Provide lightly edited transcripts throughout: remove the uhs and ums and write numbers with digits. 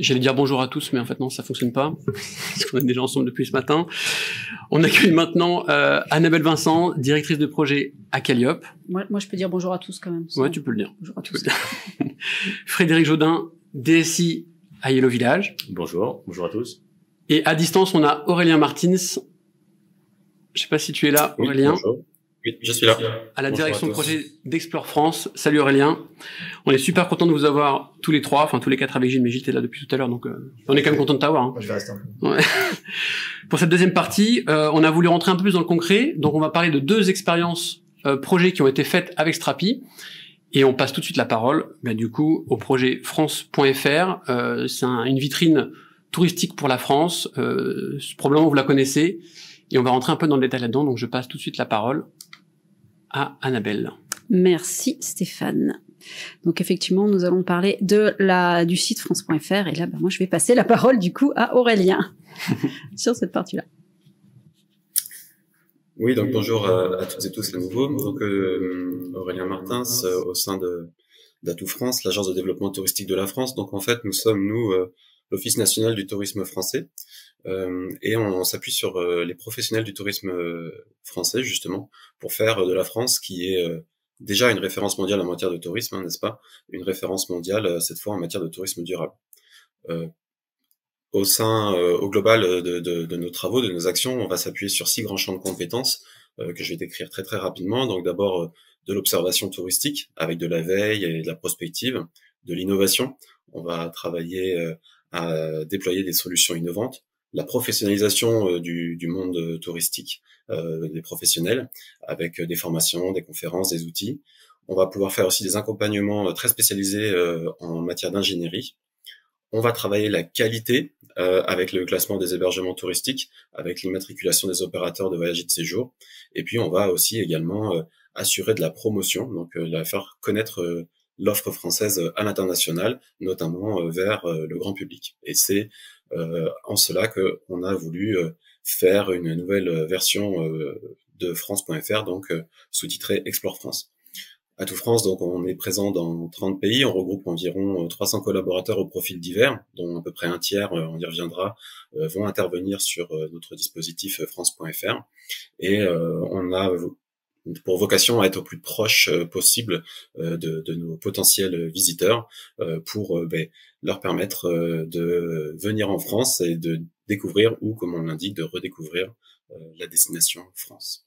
J'allais dire bonjour à tous, mais en fait non, ça fonctionne pas, parce qu'on est déjà ensemble depuis ce matin. On accueille maintenant Annabelle Vincent, directrice de projet à Calliope. Moi, je peux dire bonjour à tous quand même. Ouais, tu peux le dire. Bonjour à tous. Frédéric Jodin, DSI à Yellow Village. Bonjour à tous. Et à distance, on a Aurélien Martins. Je sais pas si tu es là, Aurélien. Oui, bonjour. Oui, je suis là. À la direction de projet d'Explore France. Salut Aurélien. On est super content de vous avoir tous les trois, enfin tous les quatre avec Gilles, mais Gilles t'es là depuis tout à l'heure, donc on est quand même content de t'avoir. Hein. Moi, je vais rester un peu. Ouais. Pour cette deuxième partie, on a voulu rentrer un peu plus dans le concret, donc on va parler de deux expériences projets qui ont été faites avec Strapi, et on passe tout de suite la parole, du coup, au projet France.fr. C'est une vitrine touristique pour la France. Probablement vous la connaissez, et on va rentrer un peu dans le détail là-dedans. Donc je passe tout de suite la parole à Annabelle. Merci Stéphane. Donc effectivement, nous allons parler du site France.fr, et là, moi, je vais passer la parole du coup à Aurélien sur cette partie-là. Oui, donc bonjour à toutes et tous à nouveau. Donc Aurélien Martins au sein d'Atout France, l'agence de développement touristique de la France. Donc en fait, nous sommes l'Office national du tourisme français, et on s'appuie sur les professionnels du tourisme français justement pour faire de la France, qui est déjà une référence mondiale en matière de tourisme, n'est-ce pas, une référence mondiale cette fois en matière de tourisme durable. Au global de nos travaux, de nos actions, on va s'appuyer sur 6 grands champs de compétences que je vais décrire très très rapidement. Donc d'abord de l'observation touristique avec de la veille et de la prospective, de l'innovation. On va travailler à déployer des solutions innovantes, la professionnalisation du monde touristique, des professionnels, avec des formations, des conférences, des outils. On va pouvoir faire aussi des accompagnements très spécialisés en matière d'ingénierie. On va travailler la qualité avec le classement des hébergements touristiques, avec l'immatriculation des opérateurs de voyage et de séjour. Et puis, on va aussi également assurer de la promotion, donc faire connaître l'offre française à l'international, notamment vers le grand public. Et c'est en cela qu'on a voulu faire une nouvelle version de France.fr, donc sous-titrée Explore France. Atout France, donc on est présent dans 30 pays, on regroupe environ 300 collaborateurs au profil divers, dont à peu près un tiers, on y reviendra, vont intervenir sur notre dispositif France.fr. Et on a pour vocation à être au plus proche possible de nos potentiels visiteurs pour leur permettre de venir en France et de découvrir, ou comme on l'indique, de redécouvrir la destination France.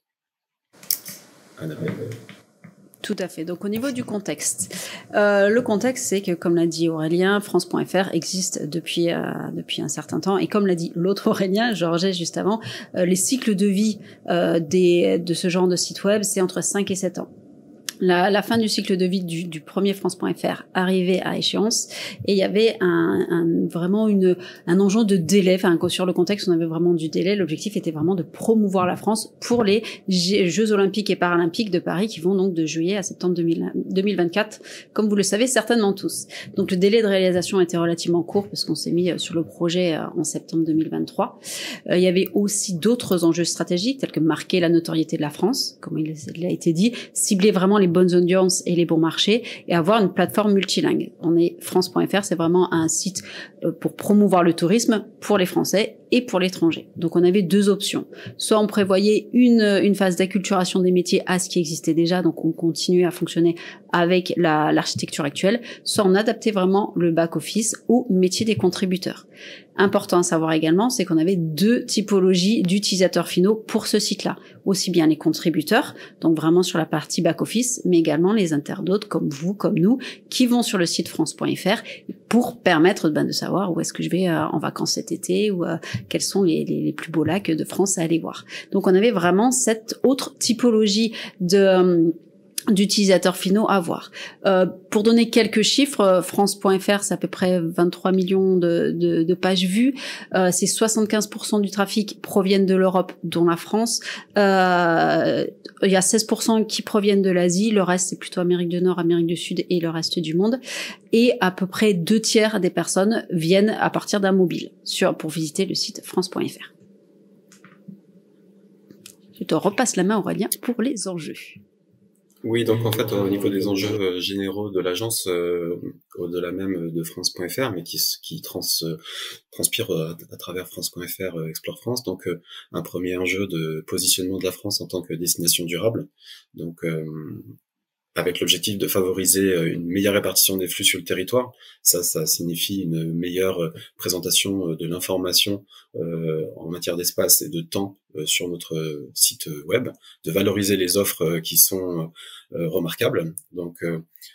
Annabelle. Tout à fait. Donc au niveau du contexte, le contexte, c'est que, comme l'a dit Aurélien, France.fr existe depuis un certain temps, et comme l'a dit l'autre Aurélien, Georges, juste avant, les cycles de vie de ce genre de site web, c'est entre 5 et 7 ans. La fin du cycle de vie du premier France.fr arrivait à échéance, et il y avait vraiment un enjeu de délai. Enfin, sur le contexte, on avait vraiment du délai. L'objectif était vraiment de promouvoir la France pour les Jeux Olympiques et Paralympiques de Paris, qui vont donc de juillet à septembre 2024, comme vous le savez certainement tous. Donc le délai de réalisation était relativement court, parce qu'on s'est mis sur le projet en septembre 2023. Il y avait aussi d'autres enjeux stratégiques, tels que marquer la notoriété de la France, comme il a été dit, cibler vraiment les bonnes audiences et les bons marchés, et avoir une plateforme multilingue. France.fr, c'est vraiment un site pour promouvoir le tourisme pour les Français et pour l'étranger. Donc on avait 2 options. Soit on prévoyait une phase d'acculturation des métiers à ce qui existait déjà, donc on continuait à fonctionner avec l'architecture actuelle, soit on adaptait vraiment le back-office au métier des contributeurs. Important à savoir également, c'est qu'on avait 2 typologies d'utilisateurs finaux pour ce site-là. Aussi bien les contributeurs, donc vraiment sur la partie back-office, mais également les internautes comme vous, comme nous, qui vont sur le site France.fr pour permettre de savoir où est-ce que je vais en vacances cet été, ou quels sont les plus beaux lacs de France à aller voir. Donc on avait vraiment cette autre typologie d'utilisateurs finaux à voir. Pour donner quelques chiffres, France.fr, c'est à peu près 23 millions de pages vues. C'est 75% du trafic proviennent de l'Europe, dont la France. Il y a 16% qui proviennent de l'Asie. Le reste, c'est plutôt Amérique du Nord, Amérique du Sud et le reste du monde. Et à peu près 2 tiers des personnes viennent à partir d'un mobile pour visiter le site France.fr. Je te repasse la main, Aurélien, pour les enjeux. Oui, donc en fait, au niveau des enjeux généraux de l'agence, au-delà même de France.fr, mais qui transpire à travers France.fr, Explore France, donc un premier enjeu de positionnement de la France en tant que destination durable, donc avec l'objectif de favoriser une meilleure répartition des flux sur le territoire. Ça signifie une meilleure présentation de l'information en matière d'espace et de temps sur notre site web, de valoriser les offres qui sont remarquables, donc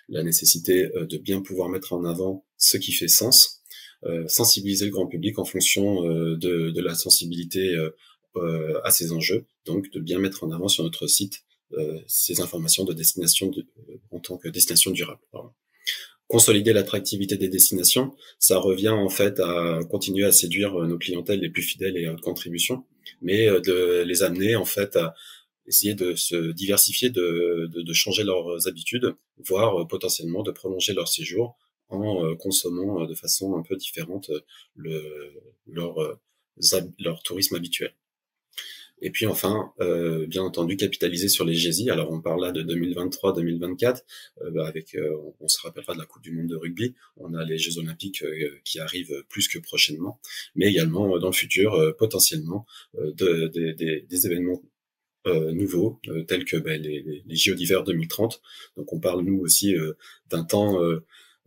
la nécessité de bien pouvoir mettre en avant ce qui fait sens, sensibiliser le grand public en fonction de la sensibilité à ces enjeux, donc de bien mettre en avant sur notre site ces informations de destination en tant que destination durable. Pardon. Consolider l'attractivité des destinations, ça revient en fait à continuer à séduire nos clientèles les plus fidèles et à haute contribution, mais de les amener en fait à essayer de se diversifier, de changer leurs habitudes, voire potentiellement de prolonger leur séjour en consommant de façon un peu différente leur tourisme habituel. Et puis enfin, bien entendu, capitaliser sur les GESI. Alors on parle là de 2023-2024, on se rappellera de la Coupe du Monde de rugby. On a les Jeux Olympiques qui arrivent plus que prochainement, mais également dans le futur, potentiellement des événements nouveaux, tels que les JO d'hiver 2030. Donc on parle nous aussi d'un temps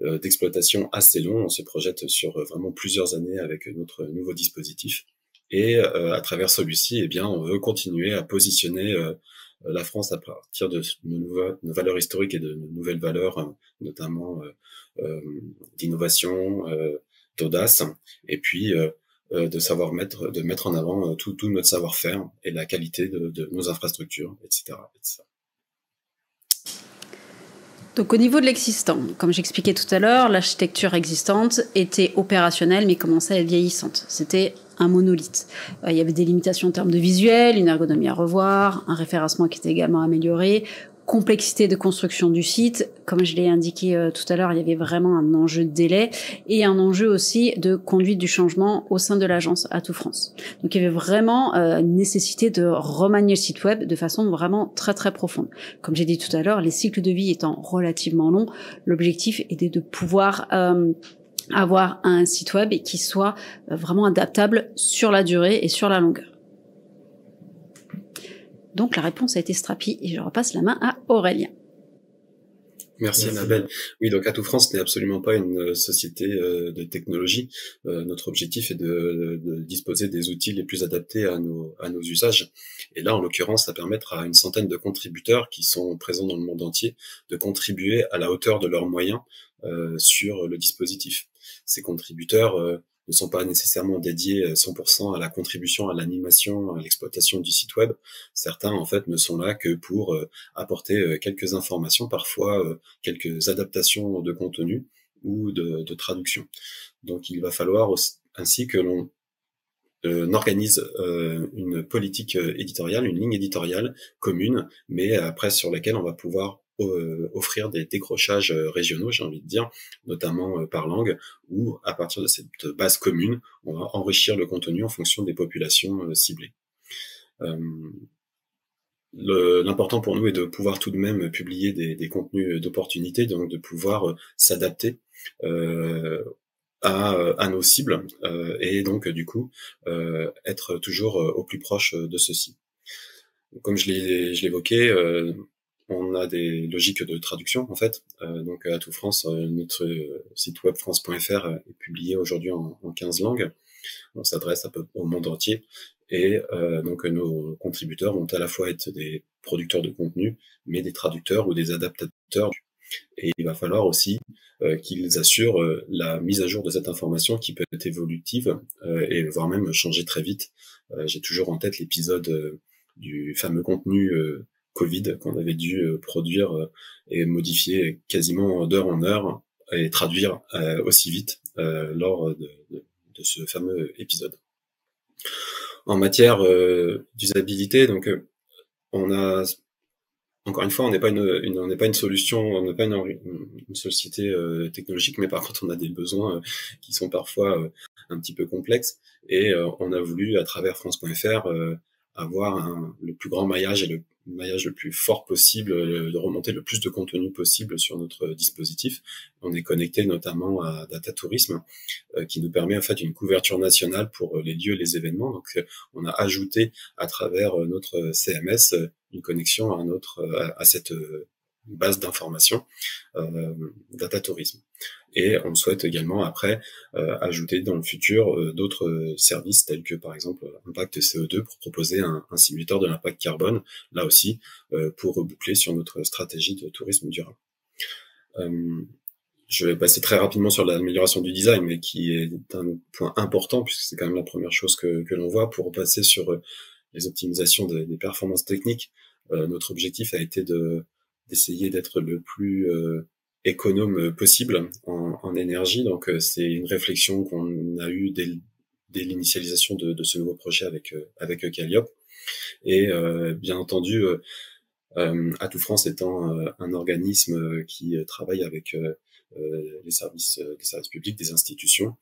d'exploitation assez long. On se projette sur vraiment plusieurs années avec notre nouveau dispositif. Et à travers celui-ci, eh bien, on veut continuer à positionner la France à partir de nos valeurs historiques et de nos nouvelles valeurs, notamment d'innovation, d'audace, et puis de mettre en avant tout notre savoir-faire et la qualité de nos infrastructures, etc., etc. Donc au niveau de l'existant, comme j'expliquais tout à l'heure, l'architecture existante était opérationnelle mais commençait à être vieillissante. C'était un monolithe. Il y avait des limitations en termes de visuel, une ergonomie à revoir, un référencement qui était également amélioré, complexité de construction du site. Comme je l'ai indiqué tout à l'heure, il y avait vraiment un enjeu de délai et un enjeu aussi de conduite du changement au sein de l'agence Atout France. Donc il y avait vraiment une nécessité de remanier le site web de façon vraiment très très profonde. Comme j'ai dit tout à l'heure, les cycles de vie étant relativement longs, l'objectif était de pouvoir avoir un site web qui soit vraiment adaptable sur la durée et sur la longueur. Donc la réponse a été Strapi et je repasse la main à Aurélien. Merci Annabelle. Oui, donc Atout France n'est absolument pas une société de technologie. Notre objectif est de disposer des outils les plus adaptés à nos usages. Et là, en l'occurrence, ça permettre à une centaine de contributeurs qui sont présents dans le monde entier de contribuer à la hauteur de leurs moyens sur le dispositif. Ces contributeurs ne sont pas nécessairement dédiés 100% à la contribution, à l'animation, à l'exploitation du site web. Certains, en fait, ne sont là que pour apporter quelques informations, parfois quelques adaptations de contenu ou de traduction. Donc, il va falloir ainsi que l'on organise une politique éditoriale, une ligne éditoriale commune, mais après sur laquelle on va pouvoir offrir des décrochages régionaux, j'ai envie de dire, notamment par langue, où à partir de cette base commune, on va enrichir le contenu en fonction des populations ciblées. L'important pour nous est de pouvoir tout de même publier des contenus d'opportunité, donc de pouvoir s'adapter à nos cibles et donc du coup être toujours au plus proche de ceux-ci. Comme je l'évoquais, on a des logiques de traduction en fait. Donc à Atout France, notre site web france.fr est publié aujourd'hui en 15 langues. On s'adresse un peu au monde entier et donc nos contributeurs vont à la fois être des producteurs de contenu, mais des traducteurs ou des adaptateurs. Et il va falloir aussi qu'ils assurent la mise à jour de cette information qui peut être évolutive et voire même changer très vite. J'ai toujours en tête l'épisode du fameux contenu Covid qu'on avait dû produire et modifier quasiment d'heure en heure et traduire aussi vite lors de ce fameux épisode. En matière d'usabilité, donc on a encore une fois, on n'est pas une solution, on n'est pas une société technologique, mais par contre, on a des besoins qui sont parfois un petit peu complexes. Et on a voulu, à travers France.fr, avoir le plus grand maillage et le maillage le plus fort possible, de remonter le plus de contenu possible sur notre dispositif. On est connecté notamment à Data Tourisme, qui nous permet en fait une couverture nationale pour les lieux, les événements. Donc, on a ajouté à travers notre CMS une connexion à cette base d'information Data Tourisme. Et on souhaite également après ajouter dans le futur d'autres services tels que par exemple Impact CO2 pour proposer un simulateur de l'impact carbone, là aussi pour reboucler sur notre stratégie de tourisme durable. Je vais passer très rapidement sur l'amélioration du design, mais qui est un point important puisque c'est quand même la première chose que l'on voit. Pour passer sur les optimisations des performances techniques, notre objectif a été d'essayer d'être le plus économe possible en énergie. Donc c'est une réflexion qu'on a eue dès l'initialisation de ce nouveau projet avec Calliope. Et bien entendu, Atout France étant un organisme qui travaille avec les services publics, des institutions,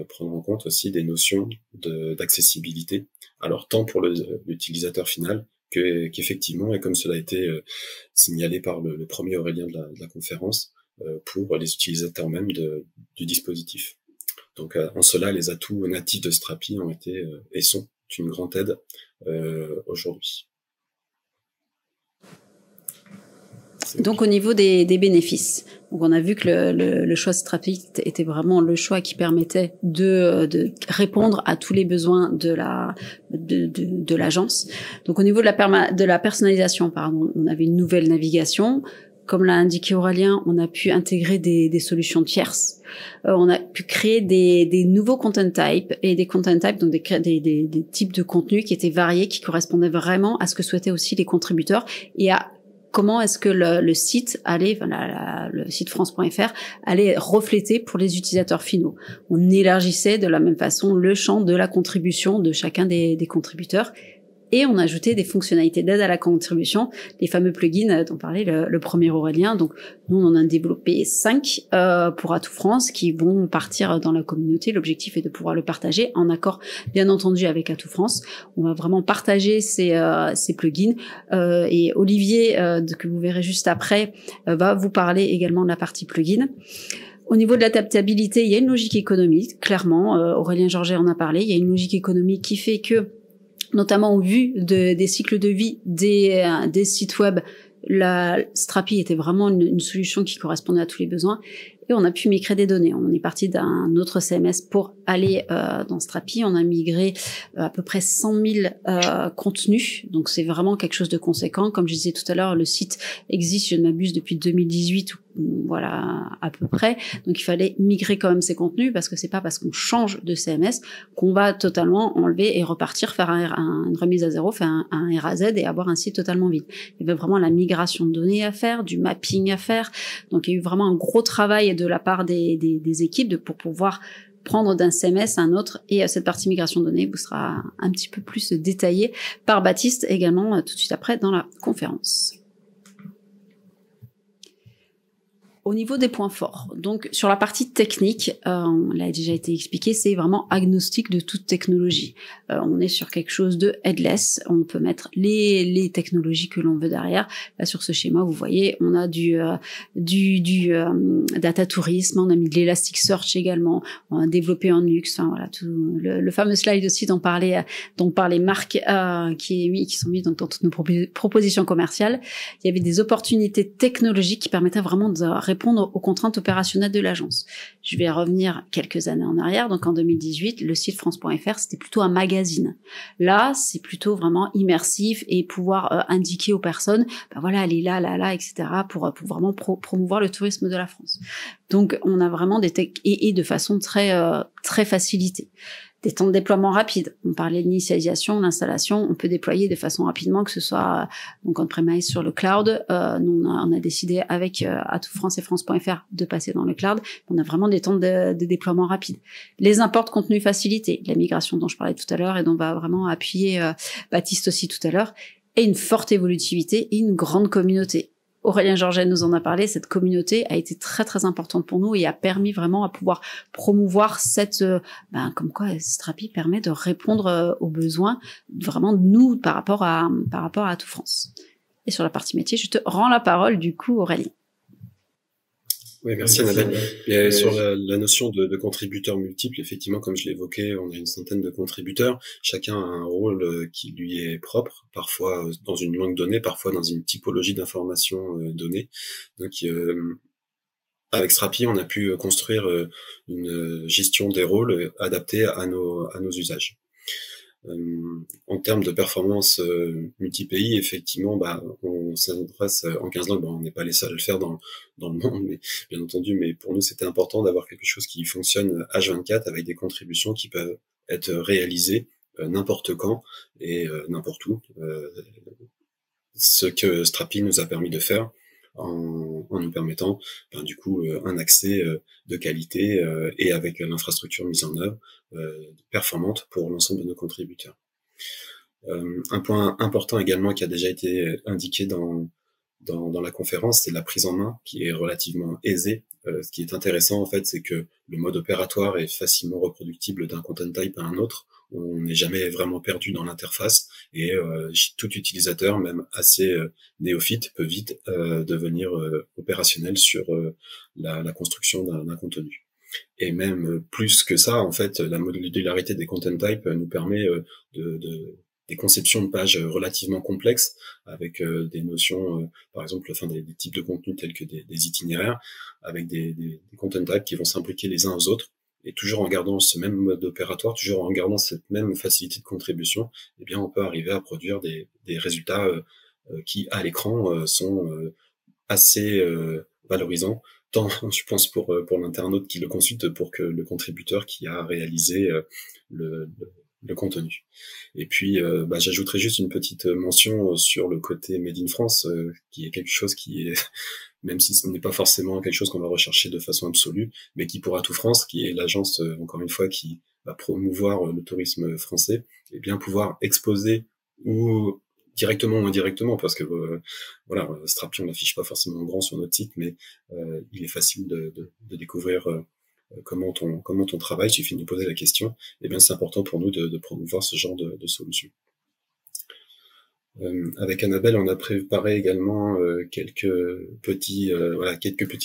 prendre en compte aussi des notions d'accessibilité. Alors tant pour l'utilisateur final qu'effectivement, et comme cela a été signalé par le premier Aurélien de la conférence, pour les utilisateurs même du dispositif. Donc en cela, les atouts natifs de Strapi ont été et sont une grande aide aujourd'hui. Donc au niveau des bénéfices, donc on a vu que le choix Strapi était vraiment le choix qui permettait de répondre à tous les besoins de l'agence. Donc au niveau de la personnalisation, on avait une nouvelle navigation. Comme l'a indiqué Aurélien, on a pu intégrer des solutions tierces. On a pu créer des nouveaux content types et des content types, donc des types de contenus qui étaient variés, qui correspondaient vraiment à ce que souhaitaient aussi les contributeurs et à comment est-ce que le site allait, le site France.fr allait refléter pour les utilisateurs finaux. On élargissait de la même façon le champ de la contribution de chacun des contributeurs. Et on a ajouté des fonctionnalités d'aide à la contribution, les fameux plugins dont parlait le premier Aurélien. Donc, nous, on en a développé 5 pour Atout France qui vont partir dans la communauté. L'objectif est de pouvoir le partager en accord, bien entendu, avec Atout France. On va vraiment partager ces plugins. Et Olivier, que vous verrez juste après, va vous parler également de la partie plugin. Au niveau de l'adaptabilité, il y a une logique économique, clairement. Aurélien Georget en a parlé. Il y a une logique économique qui fait que, notamment au vu des cycles de vie des sites web, la Strapi était vraiment une solution qui correspondait à tous les besoins. Et on a pu migrer des données. On est parti d'un autre CMS pour aller dans Strapi. On a migré à peu près 100 000 contenus. Donc c'est vraiment quelque chose de conséquent. Comme je disais tout à l'heure, le site existe, je ne m'abuse, depuis 2018, voilà, à peu près. Donc il fallait migrer quand même ces contenus parce que c'est pas parce qu'on change de CMS qu'on va totalement enlever et repartir, faire une remise à zéro, faire un RAZ et avoir un site totalement vide. Il y avait vraiment la migration de données à faire, du mapping à faire. Donc il y a eu vraiment un gros travail de la part des équipes pour pouvoir prendre d'un CMS à un autre, et cette partie migration de données vous sera un petit peu plus détaillée par Baptiste également tout de suite après dans la conférence. Au niveau des points forts, donc sur la partie technique, on l'a déjà été expliqué, c'est vraiment agnostique de toute technologie. On est sur quelque chose de headless, on peut mettre les technologies que l'on veut derrière. Là sur ce schéma, vous voyez, on a du data tourisme, on a mis de l'Elasticsearch également, on a développé en Nux, enfin voilà, tout le fameux slide aussi dont parlait Marc, qui sont mis dans toutes nos propositions commerciales. Il y avait des opportunités technologiques qui permettaient vraiment de répondre aux contraintes opérationnelles de l'agence. Je vais revenir quelques années en arrière. Donc en 2018, le site France.fr, c'était plutôt un magazine. Là, c'est plutôt vraiment immersif et pouvoir indiquer aux personnes, voilà, elle est là, etc., pour vraiment promouvoir le tourisme de la France. Donc on a vraiment des tech et de façon très facilitée. Des temps de déploiement rapides. On parlait de l'initialisation, l'installation. On peut déployer de façon rapidement, que ce soit donc on-premise sur le cloud. Nous, on a décidé avec Atout France et France.fr de passer dans le cloud. On a vraiment des temps de déploiement rapides. Les imports de contenu facilités, la migration dont je parlais tout à l'heure et dont va vraiment appuyer Baptiste aussi tout à l'heure, et une forte évolutivité et une grande communauté. Aurélien Georget nous en a parlé, cette communauté a été très très importante pour nous et a permis vraiment à pouvoir promouvoir cette, comme quoi Strapi permet de répondre aux besoins vraiment de nous par rapport à Atout France. Et sur la partie métier, je te rends la parole du coup, Aurélien. Oui, merci Annabelle. Et sur la notion de contributeurs multiples, effectivement, comme je l'évoquais, on a une centaine de contributeurs. Chacun a un rôle qui lui est propre, parfois dans une langue donnée, parfois dans une typologie d'information donnée. Donc, avec Strapi, on a pu construire une gestion des rôles adaptée à nos usages. En termes de performance multi-pays, effectivement, on s'adresse en 15 langues. On n'est pas les seuls à le faire dans le monde, mais bien entendu. Mais pour nous, c'était important d'avoir quelque chose qui fonctionne H24 avec des contributions qui peuvent être réalisées n'importe quand et n'importe où. Ce que Strapi nous a permis de faire en nous permettant du coup un accès de qualité et avec l'infrastructure mise en œuvre performante pour l'ensemble de nos contributeurs. Un point important également qui a déjà été indiqué dans la conférence, c'est la prise en main qui est relativement aisée. Ce qui est intéressant en fait, c'est que le mode opératoire est facilement reproductible d'un content type à un autre. On n'est jamais vraiment perdu dans l'interface et tout utilisateur, même assez néophyte, peut vite devenir opérationnel sur la construction d'un contenu. Et même plus que ça, en fait, la modularité des content types nous permet des conceptions de pages relativement complexes avec des notions, par exemple, des types de contenus tels que des itinéraires, avec des content types qui vont s'imbriquer les uns aux autres. Et toujours en gardant ce même mode opératoire, toujours en gardant cette même facilité de contribution, eh bien, on peut arriver à produire des résultats qui, à l'écran, sont assez valorisants, tant, je pense, pour l'internaute qui le consulte, pour que le contributeur qui a réalisé le contenu. Et puis, j'ajouterai juste une petite mention sur le côté Made in France, qui est quelque chose qui est, même si ce n'est pas forcément quelque chose qu'on va rechercher de façon absolue, mais qui pour Atout France, qui est l'agence, encore une fois, qui va promouvoir le tourisme français, et bien pouvoir exposer ou directement ou indirectement, parce que Strapi, on l'affiche pas forcément en grand sur notre site, mais il est facile de découvrir comment on travaille. Il suffit de nous poser la question. Et bien, c'est important pour nous de promouvoir ce genre de solution. Avec Annabelle, on a préparé également quelques petits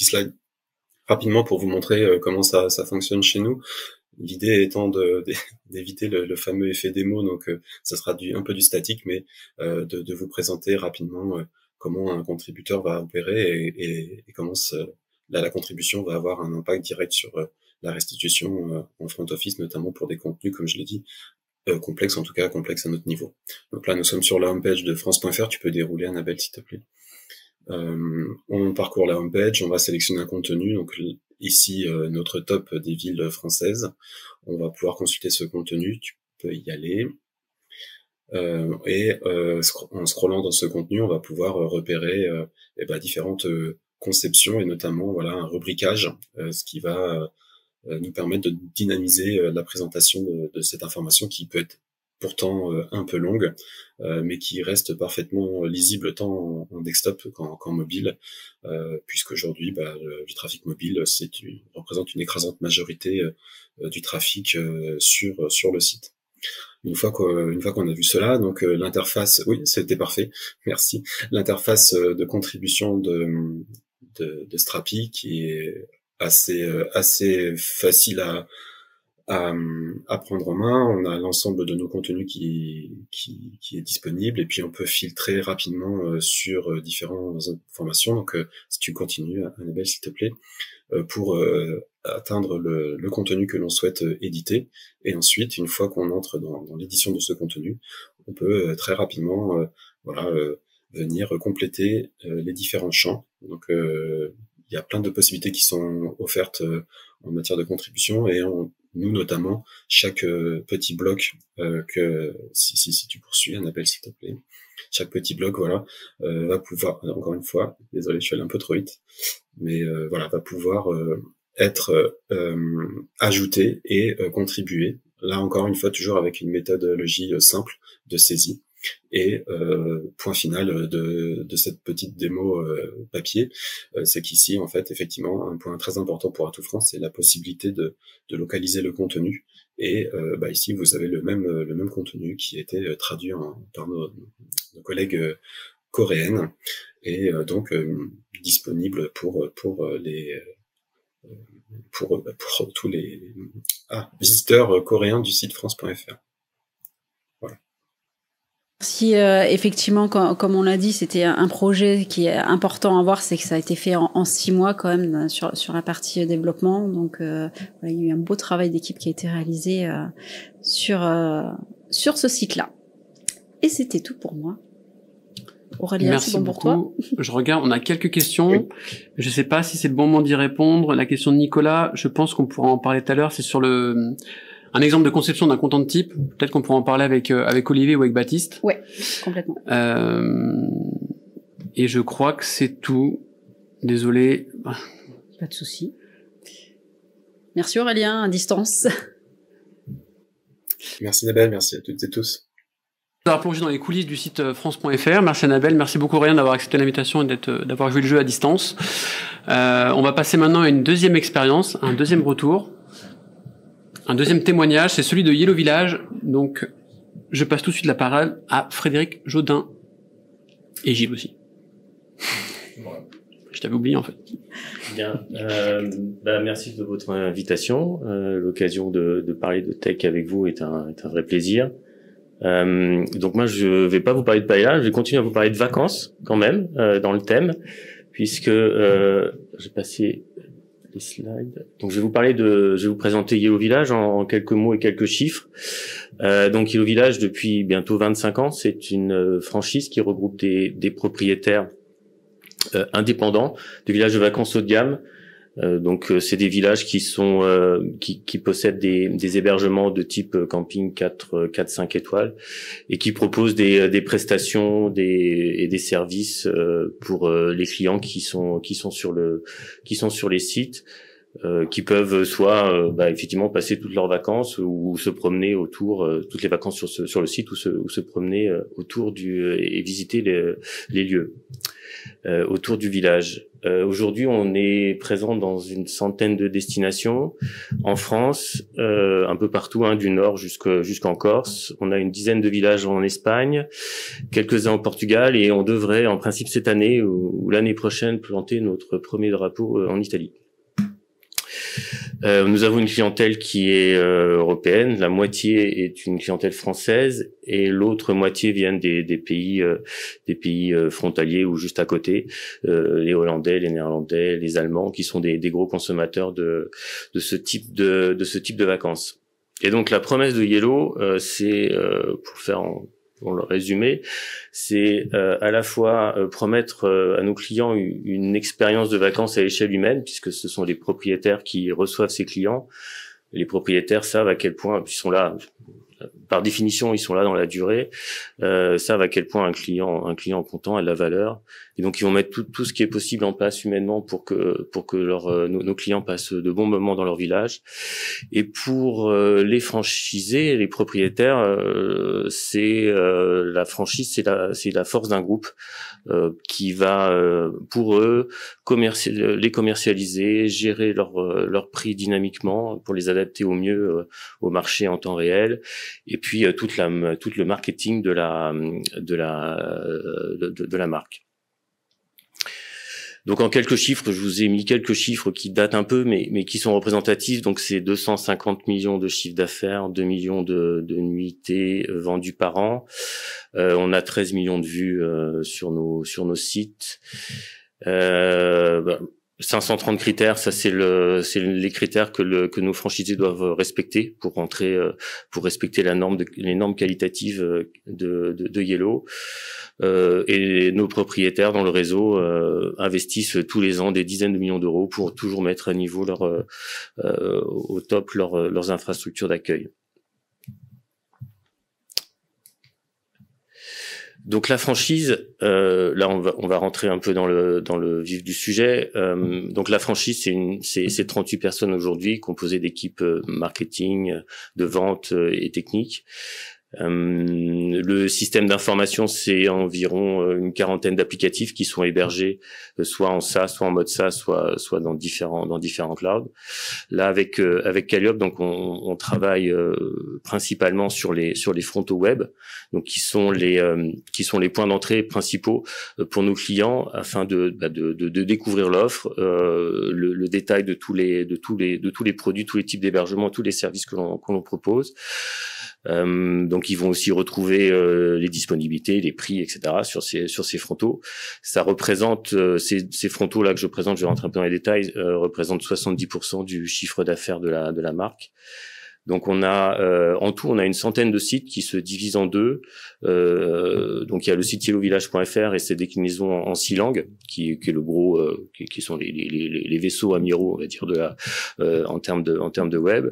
slides rapidement pour vous montrer comment ça fonctionne chez nous. L'idée étant d'éviter le fameux effet démo, donc ça sera un peu du statique, mais de vous présenter rapidement comment un contributeur va opérer et comment la contribution va avoir un impact direct sur la restitution en front office, notamment pour des contenus, comme je l'ai dit, complexes, en tout cas complexes à notre niveau. Donc là, nous sommes sur la homepage de France.fr. Tu peux dérouler, Annabelle, s'il te plaît. On parcourt la homepage, on va sélectionner un contenu, donc ici notre top des villes françaises. On va pouvoir consulter ce contenu, tu peux y aller. En scrollant dans ce contenu, on va pouvoir repérer différentes conceptions et notamment un rubricage, ce qui va nous permettre de dynamiser la présentation de cette information qui peut être pourtant un peu longue, mais qui reste parfaitement lisible tant en desktop qu'en mobile, puisqu'aujourd'hui, du trafic mobile, représente une écrasante majorité du trafic sur le site. Une fois qu'on a vu cela, donc l'interface, oui, c'était parfait, merci. L'interface de contribution de Strapi, qui est assez facile à prendre en main. On a l'ensemble de nos contenus qui est disponible, et puis on peut filtrer rapidement sur différentes informations. Donc si tu continues, Annabelle, s'il te plaît, pour atteindre le contenu que l'on souhaite éditer. Et ensuite, une fois qu'on entre dans l'édition de ce contenu, on peut très rapidement venir compléter les différents champs. Donc il y a plein de possibilités qui sont offertes en matière de contribution, et nous notamment, chaque petit bloc si tu poursuis, Annabelle, s'il te plaît, chaque petit bloc va pouvoir, encore une fois, désolé, je suis allé un peu trop vite, mais va pouvoir être ajouté et contribué, là encore une fois toujours avec une méthodologie simple de saisie. Et point final de cette petite démo papier, c'est qu'ici, en fait, effectivement, un point très important pour Atout France, c'est la possibilité de localiser le contenu. Et ici, vous avez le même contenu qui a été traduit par nos collègues coréennes, et donc disponible pour tous les visiteurs coréens du site France.fr. Voilà. Si effectivement, comme on l'a dit, c'était un projet qui est important à voir, c'est que ça a été fait en 6 mois quand même sur la partie développement. Donc il y a eu un beau travail d'équipe qui a été réalisé sur ce site-là. Et c'était tout pour moi. Aurélien, merci c'est bon beaucoup. Pour toi. Je regarde, on a quelques questions. Je sais pas si c'est le bon moment d'y répondre. La question de Nicolas, je pense qu'on pourra en parler tout à l'heure. C'est sur un exemple de conception d'un content type. Peut-être qu'on pourra en parler avec Olivier ou avec Baptiste. Ouais, complètement. Et je crois que c'est tout. Désolé. Pas de souci. Merci Aurélien, à distance. Merci Annabelle, merci à toutes et tous. D'avoir plongé dans les coulisses du site France.fr. Merci Annabelle, merci beaucoup Aurélien d'avoir accepté l'invitation et d'avoir joué le jeu à distance. On va passer maintenant à une deuxième expérience, un deuxième retour, un deuxième témoignage, c'est celui de Yellow Village. Donc, je passe tout de suite la parole à Frédéric Jodin. Et Gilles aussi. Je t'avais oublié en fait. Bien. Merci de votre invitation. L'occasion de parler de tech avec vous est un vrai plaisir. Donc moi je vais pas vous parler de paella, je vais continuer à vous parler de vacances quand même dans le thème, puisque j'ai passé les slides. Donc je vais vous présenter Yellow Village en quelques mots et quelques chiffres. Donc Yellow Village depuis bientôt 25 ans, c'est une franchise qui regroupe des propriétaires indépendants de villages de vacances haut de gamme. Donc c'est des villages qui sont qui possèdent des hébergements de type camping 4-5 étoiles et qui proposent des prestations et des services pour les clients qui sont sur les sites, qui peuvent soit effectivement passer toutes leurs vacances ou se promener autour toutes les vacances sur le site ou se promener autour et visiter les lieux autour du village. Aujourd'hui, on est présent dans une centaine de destinations en France, un peu partout, du nord jusqu'en Corse. On a une dizaine de villages en Espagne, quelques-uns au Portugal, et on devrait, en principe, cette année ou l'année prochaine, planter notre premier drapeau en Italie. Nous avons une clientèle qui est européenne, la moitié est une clientèle française et l'autre moitié vient des pays frontaliers ou juste à côté, les Hollandais, les Néerlandais, les Allemands, qui sont des gros consommateurs de ce type de vacances. Et donc la promesse de Yellow, c'est pour le résumer, c'est à la fois promettre à nos clients une expérience de vacances à échelle humaine, puisque ce sont les propriétaires qui reçoivent ces clients. Les propriétaires savent à quel point ils sont là. Par définition, ils sont là dans la durée, savent à quel point un client content a de la valeur, et donc ils vont mettre tout ce qui est possible en place humainement pour que nos clients passent de bons moments dans leur village. Et pour les franchisés, les propriétaires, c'est la franchise, c'est la force d'un groupe qui va pour eux les commercialiser, gérer leur prix dynamiquement pour les adapter au mieux au marché en temps réel. Et puis tout le marketing de la marque. Donc en quelques chiffres, je vous ai mis quelques chiffres qui datent un peu, mais qui sont représentatifs. Donc c'est 250 millions de chiffre d'affaires, 2 millions de nuitées vendues par an. On a 13 millions de vues sur nos sites. 530 critères, ça c'est les critères que nos franchisés doivent respecter pour respecter les normes qualitatives de Yellow. Et nos propriétaires dans le réseau investissent tous les ans des dizaines de millions d'euros pour toujours mettre à niveau au top leurs infrastructures d'accueil. Donc la franchise, là on va rentrer un peu dans le vif du sujet. Donc la franchise c'est 38 personnes aujourd'hui, composées d'équipes marketing, de vente et technique. Le système d'information, c'est environ une quarantaine d'applicatifs qui sont hébergés soit en SaaS, soit en mode SaaS, soit dans différents clouds. Là, avec Calliope, donc on travaille principalement sur les frontaux web, donc qui sont les points d'entrée principaux pour nos clients afin de découvrir l'offre, le détail de tous les produits, tous les types d'hébergement, tous les services que l'on propose. Donc ils vont aussi retrouver les disponibilités, les prix, etc. sur ces frontaux. Ça représente ces frontaux là que je présente, je vais rentrer un peu dans les détails, représentent 70% du chiffre d'affaires de la marque. Donc on a en tout on a une centaine de sites qui se divisent en deux. Donc il y a le site yellovillage.fr et ses déclinaisons en 6 langues, qui est le gros, qui sont les vaisseaux amiraux, on va dire, en termes de web.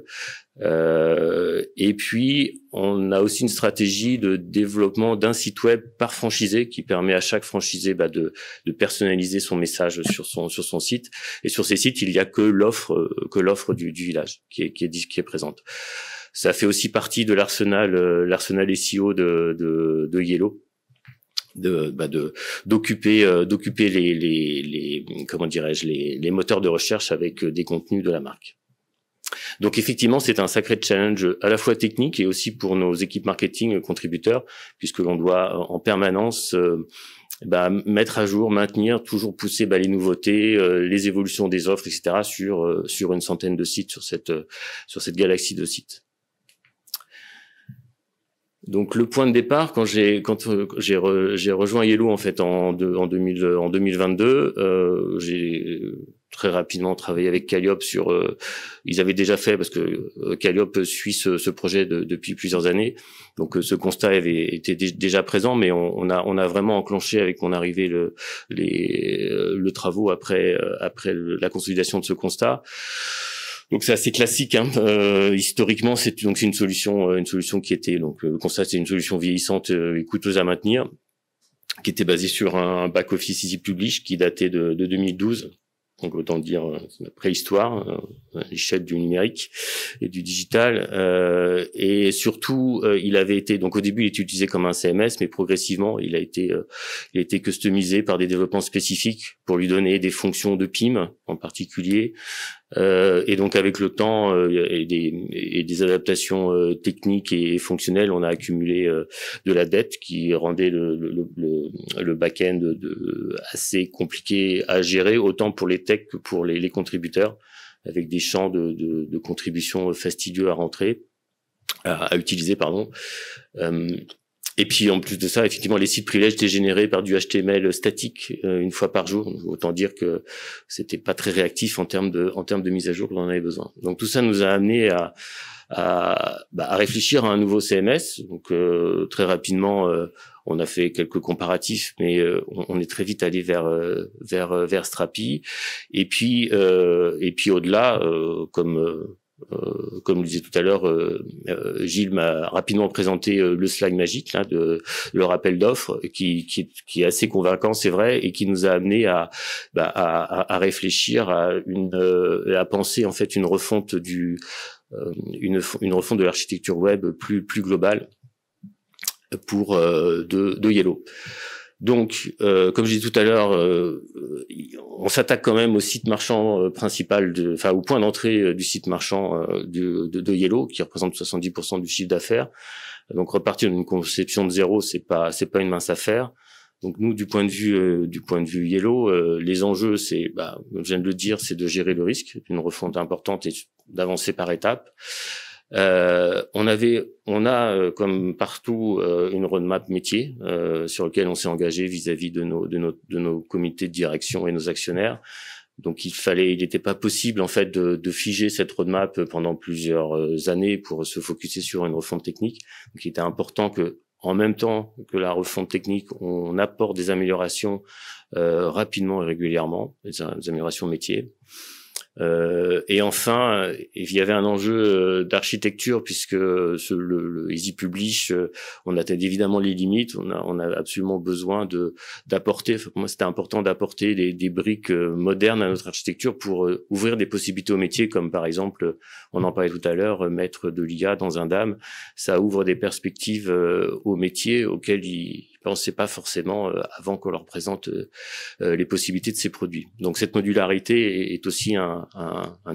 Et puis on a aussi une stratégie de développement d'un site web par franchisé qui permet à chaque franchisé de personnaliser son message sur son site. Et sur ces sites, il y a que l'offre du village qui est présente. Ça fait aussi partie de l'arsenal SEO de Yellow, d'occuper les comment dirais-je les moteurs de recherche avec des contenus de la marque. Donc effectivement, c'est un sacré challenge à la fois technique et aussi pour nos équipes marketing contributeurs, puisque l'on doit en permanence mettre à jour, maintenir, toujours pousser les nouveautés, les évolutions des offres, etc. sur une centaine de sites, sur cette galaxie de sites. Donc le point de départ, quand j'ai rejoint Yellow en fait en 2022, j'ai très rapidement travaillé avec Calliope ils avaient déjà fait, parce que Calliope suit ce projet depuis plusieurs années, donc ce constat avait été déjà présent, mais on a vraiment enclenché avec mon arrivée le travaux après la consolidation de ce constat. Donc c'est assez classique, historiquement c'est une solution qui était, donc le constat, c'est une solution vieillissante et coûteuse à maintenir, qui était basée sur un back office Easy Publish qui datait de 2012. Donc autant dire la préhistoire, l'échelle du numérique et du digital, et surtout il avait été, donc au début il était utilisé comme un CMS, mais progressivement il a été customisé par des développements spécifiques pour lui donner des fonctions de PIM en particulier. Et donc avec le temps et des adaptations techniques et fonctionnelles, on a accumulé de la dette qui rendait le back-end assez compliqué à gérer, autant pour les techs que pour les contributeurs, avec des champs de contribution fastidieux à utiliser, pardon. Et puis en plus de ça, effectivement, les sites privilèges étaient générés par du HTML statique une fois par jour. Autant dire que c'était pas très réactif en termes de mise à jour que l'on avait besoin. Donc tout ça nous a amené à réfléchir à un nouveau CMS. Donc très rapidement, on a fait quelques comparatifs, mais on est très vite allé vers Strapi. Et puis au-delà, comme le disait tout à l'heure, Gilles m'a rapidement présenté le slide magique de leur appel d'offres, qui est assez convaincant, c'est vrai, et qui nous a amené à réfléchir à penser en fait une refonte une refonte de l'architecture web plus globale pour de Yellow. Donc, comme je disais tout à l'heure, on s'attaque quand même au site marchand principal, au point d'entrée du site marchand de Yellow, qui représente 70% du chiffre d'affaires. Donc, repartir d'une conception de zéro, c'est pas une mince affaire. Donc, nous, du point de vue Yellow, les enjeux, c'est, comme je viens de le dire, c'est de gérer le risque d'une refonte importante et d'avancer par étapes. On a comme partout une roadmap métier sur lequel on s'est engagé vis-à-vis de nos comités de direction et nos actionnaires. Donc il n'était pas possible en fait de figer cette roadmap pendant plusieurs années pour se focuser sur une refonte technique. Donc il était important que, en même temps que la refonte technique, on apporte des améliorations rapidement et régulièrement, des améliorations métiers. Et enfin, il y avait un enjeu d'architecture puisque le Easy Publish, on atteint évidemment les limites. On a absolument besoin d'apporter. Pour moi, c'était important d'apporter des briques modernes à notre architecture pour ouvrir des possibilités au métier, comme par exemple, on en parlait tout à l'heure, mettre de l'IA dans un DAM. Ça ouvre des perspectives au métier auxquelles ils pensaient pas forcément avant qu'on leur présente les possibilités de ces produits. Donc cette modularité est aussi un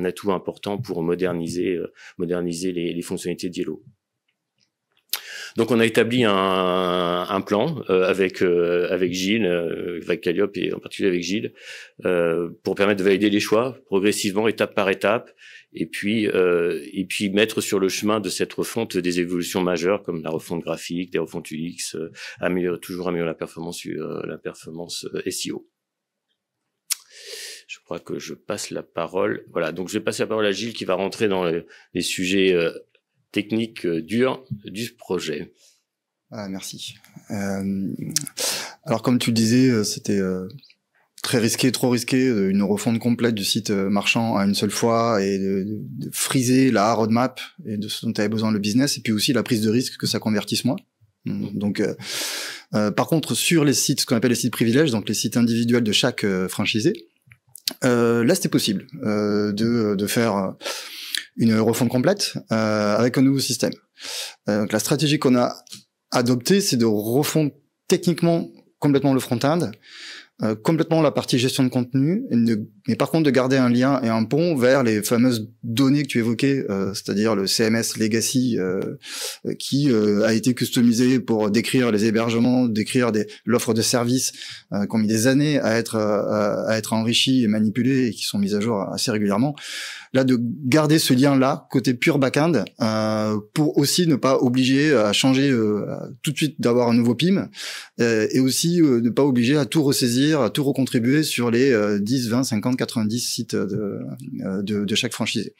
atout important pour moderniser les fonctionnalités d'Yellow. Donc on a établi un plan avec Gilles, avec Calliope et en particulier avec Gilles, pour permettre de valider les choix progressivement, étape par étape, et puis mettre sur le chemin de cette refonte des évolutions majeures comme la refonte graphique, des refontes UX, toujours améliorer la performance SEO. Je crois que je passe la parole. Voilà, donc je vais passer la parole à Gilles qui va rentrer dans les sujets techniques durs du projet. Merci. Alors comme tu le disais, c'était très risqué, trop risqué, une refonte complète du site marchand à une seule fois et de friser la roadmap et de ce dont avait besoin le business, et puis aussi la prise de risque que ça convertisse moins. Donc, par contre, sur les sites, ce qu'on appelle les sites privilèges, donc les sites individuels de chaque franchisé, là c'était possible de faire une refonte complète avec un nouveau système. Donc la stratégie qu'on a adoptée, c'est de refondre techniquement complètement le front-end, complètement la partie gestion de contenu, mais par contre de garder un lien et un pont vers les fameuses données que tu évoquais, c'est-à-dire le CMS Legacy qui a été customisé pour décrire les hébergements, décrire l'offre de services qui ont mis des années à être enrichis et manipulés et qui sont mis à jour assez régulièrement. Là, de garder ce lien-là, côté pur back-end, pour aussi ne pas obliger à changer tout de suite d'avoir un nouveau PIM, et aussi ne pas obliger à tout ressaisir, à tout recontribuer sur les 10, 20, 50, 90 sites de chaque franchisé.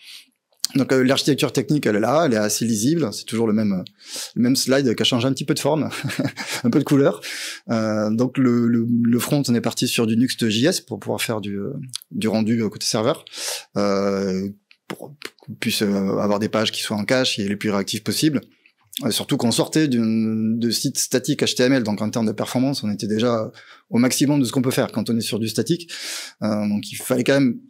Donc l'architecture technique, elle est là, elle est assez lisible, c'est toujours le même slide qui a changé un petit peu de forme, un peu de couleur. Donc le front, on est parti sur du Nuxt.js pour pouvoir faire du rendu côté serveur, pour qu'on puisse avoir des pages qui soient en cache et les plus réactives possibles. Surtout qu'on sortait de sites statiques HTML, donc en termes de performance, on était déjà au maximum de ce qu'on peut faire quand on est sur du statique. Donc il fallait quand même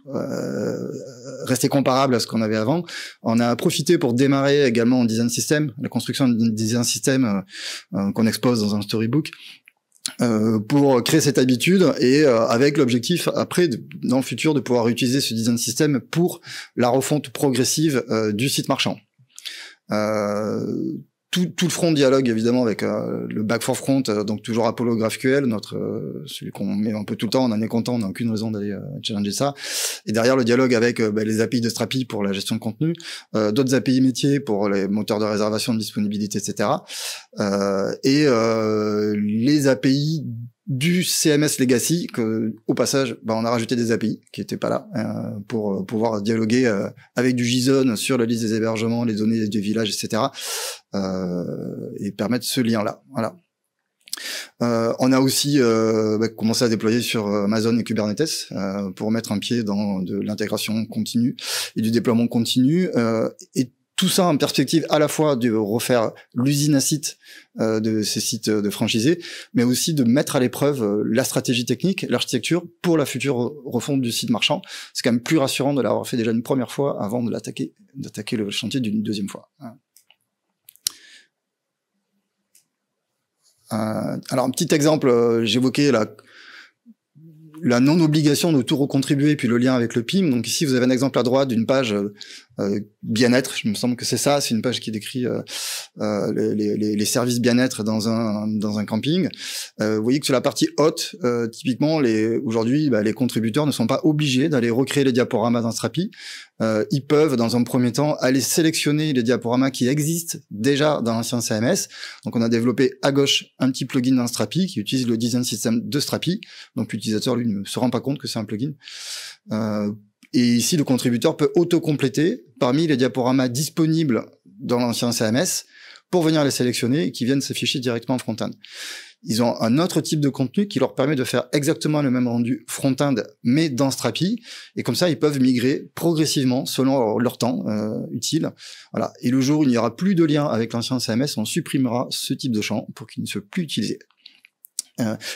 rester comparable à ce qu'on avait avant. On a profité pour démarrer également en design system, la construction d'un design system qu'on expose dans un storybook, pour créer cette habitude et avec l'objectif après dans le futur de pouvoir utiliser ce design system pour la refonte progressive du site marchand. Tout le front dialogue évidemment avec le back for front, donc toujours Apollo GraphQL, celui qu'on met un peu tout le temps, on en est content, on n'a aucune raison d'aller challenger ça. Et derrière le dialogue avec les API de Strapi pour la gestion de contenu, d'autres API métiers pour les moteurs de réservation, de disponibilité, etc. Et les API du CMS Legacy, que au passage, on a rajouté des API qui étaient pas là pour pouvoir dialoguer avec du JSON sur la liste des hébergements, les données du village, etc. Et permettre ce lien-là. Voilà. On a aussi commencé à déployer sur Amazon et Kubernetes pour mettre un pied dans de l'intégration continue et du déploiement continu. Et tout ça en perspective à la fois de refaire l'usine à sites de ces sites de franchisés, mais aussi de mettre à l'épreuve la stratégie technique, l'architecture pour la future refonte du site marchand. C'est quand même plus rassurant de l'avoir fait déjà une première fois avant de d'attaquer le chantier d'une deuxième fois. Alors un petit exemple, j'évoquais la non-obligation de tout recontribuer, puis le lien avec le PIM. Donc ici, vous avez un exemple à droite d'une page bien-être, je me semble que c'est ça, c'est une page qui décrit les services bien-être dans un camping. Vous voyez que sur la partie haute, typiquement, aujourd'hui, les contributeurs ne sont pas obligés d'aller recréer les diaporamas dans Strapi. Ils peuvent, dans un premier temps, aller sélectionner les diaporamas qui existent déjà dans l'ancien CMS. Donc, on a développé à gauche un petit plugin dans Strapi qui utilise le design system de Strapi. Donc, l'utilisateur, lui, ne se rend pas compte que c'est un plugin. Et ici, le contributeur peut auto-compléter parmi les diaporamas disponibles dans l'ancien CMS pour venir les sélectionner et qui viennent s'afficher directement en front-end. ils ont un autre type de contenu qui leur permet de faire exactement le même rendu front-end, mais dans Strapi. Et comme ça, ils peuvent migrer progressivement selon leur temps utile. Voilà. Et le jour où il n'y aura plus de lien avec l'ancien CMS, on supprimera ce type de champ pour qu'il ne soit plus utilisé.